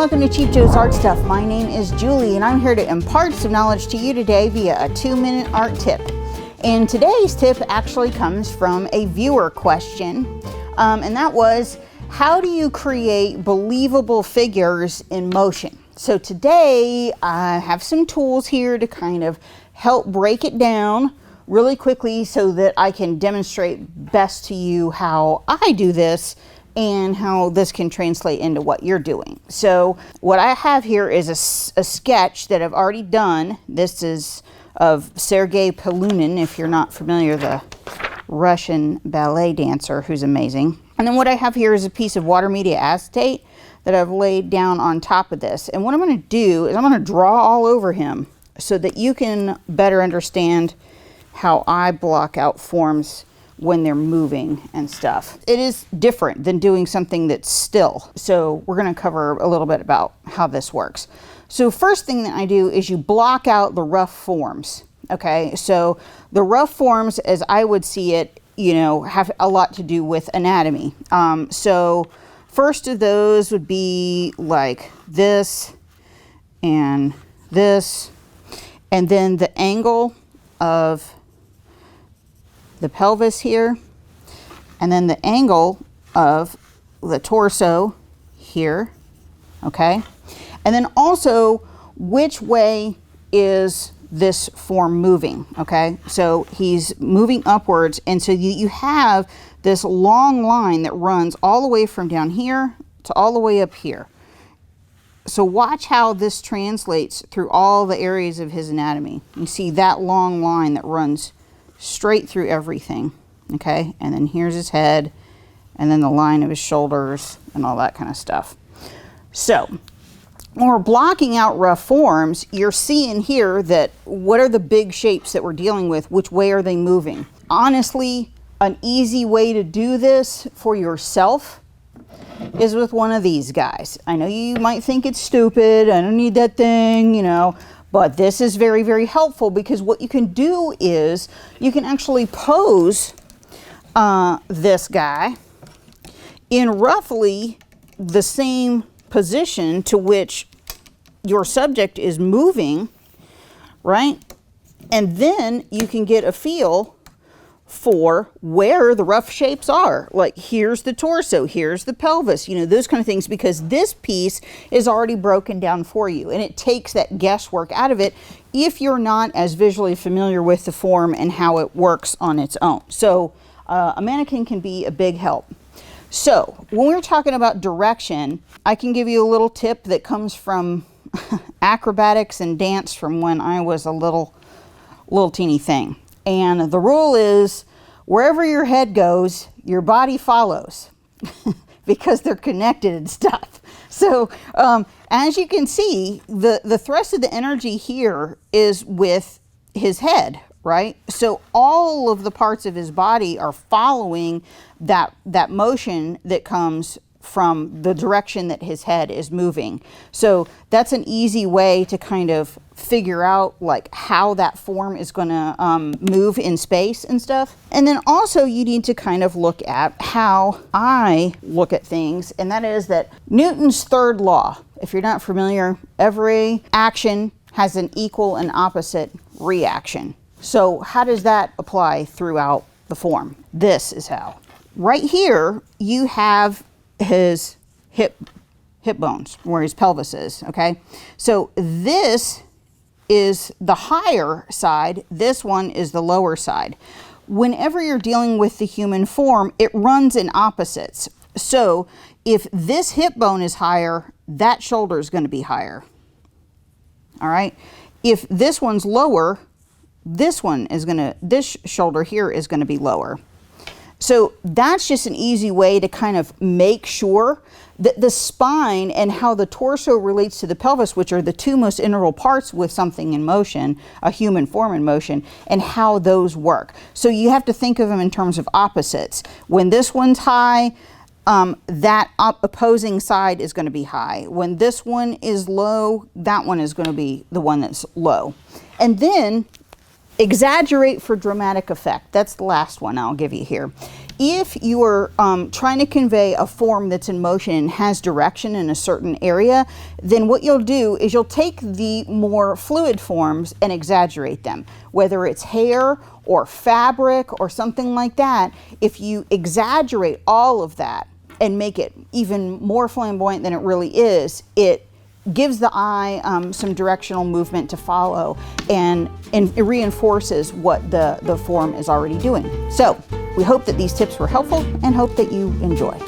welcome to Cheap Joe's Art Stuff. My name is Julie and I'm here to impart some knowledge to you today via a 2-minute art tip. And today's tip actually comes from a viewer question, and that was, how do you create believable figures in motion? So today I have some tools here to kind of help break it down really quickly so that I can demonstrate best to you how I do this and how this can translate into what you're doing. So what I have here is a sketch that I've already done. This is of Sergei Polunin, if you're not familiar, the Russian ballet dancer who's amazing. And then what I have here is a piece of water media acetate that I've laid down on top of this. And what I'm going to do is I'm going to draw all over him so that you can better understand how I block out forms when they're moving and stuff. It is different than doing something that's still. So we're going to cover a little bit about how this works. So first thing that I do is you block out the rough forms. Okay, so the rough forms, as I would see it, you know, have a lot to do with anatomy. So first of those would be like this, and then the angle of the pelvis here, and then the angle of the torso here, okay? And then also, which way is this form moving, okay? So he's moving upwards, and so you have this long line that runs all the way from down here to all the way up here. So watch how this translates through all the areas of his anatomy. You see that long line that runs straight through everything, okay? And then here's his head, and then the line of his shoulders and all that kind of stuff. So when we're blocking out rough forms, you're seeing here that what are the big shapes that we're dealing with? Which way are they moving? Honestly, an easy way to do this for yourself is with one of these guys. I know you might think it's stupid, I don't need that thing, you know, but this is very, very helpful, because what you can do is you can actually pose this guy in roughly the same position to which your subject is moving, right? And then you can get a feel for where the rough shapes are. Like, here's the torso, here's the pelvis, you know, those kind of things, because this piece is already broken down for you, and it takes that guesswork out of it if you're not as visually familiar with the form and how it works on its own. So a mannequin can be a big help. So when we're talking about direction, I can give you a little tip that comes from acrobatics and dance from when I was a little teeny thing. And the rule is, wherever your head goes, your body follows, because they're connected and stuff. So as you can see, the thrust of the energy here is with his head, right? So all of the parts of his body are following that motion that comes from the direction that his head is moving. So that's an easy way to kind of figure out like how that form is going to move in space and stuff. And then also you need to kind of look at how I look at things, and that is that Newton's third law, if you're not familiar, every action has an equal and opposite reaction. So how does that apply throughout the form? This is how. Right here you have his hip bones, where his pelvis is, okay? So this is the higher side, this one is the lower side. Whenever you're dealing with the human form, it runs in opposites. So if this hip bone is higher, that shoulder is going to be higher. All right? If this one's lower, this shoulder here is going to be lower. So that's just an easy way to kind of make sure that the spine and how the torso relates to the pelvis, which are the two most integral parts with something in motion, a human form in motion, and how those work. So you have to think of them in terms of opposites. When this one's high, that opposing side is going to be high. When this one is low, that one is going to be the one that's low. And then exaggerate for dramatic effect. That's the last one I'll give you here. if you are trying to convey a form that's in motion and has direction in a certain area, then what you'll do is you'll take the more fluid forms and exaggerate them. Whether it's hair or fabric or something like that, if you exaggerate all of that and make it even more flamboyant than it really is, it gives the eye some directional movement to follow, and it reinforces what the form is already doing. So we hope that these tips were helpful and hope that you enjoy.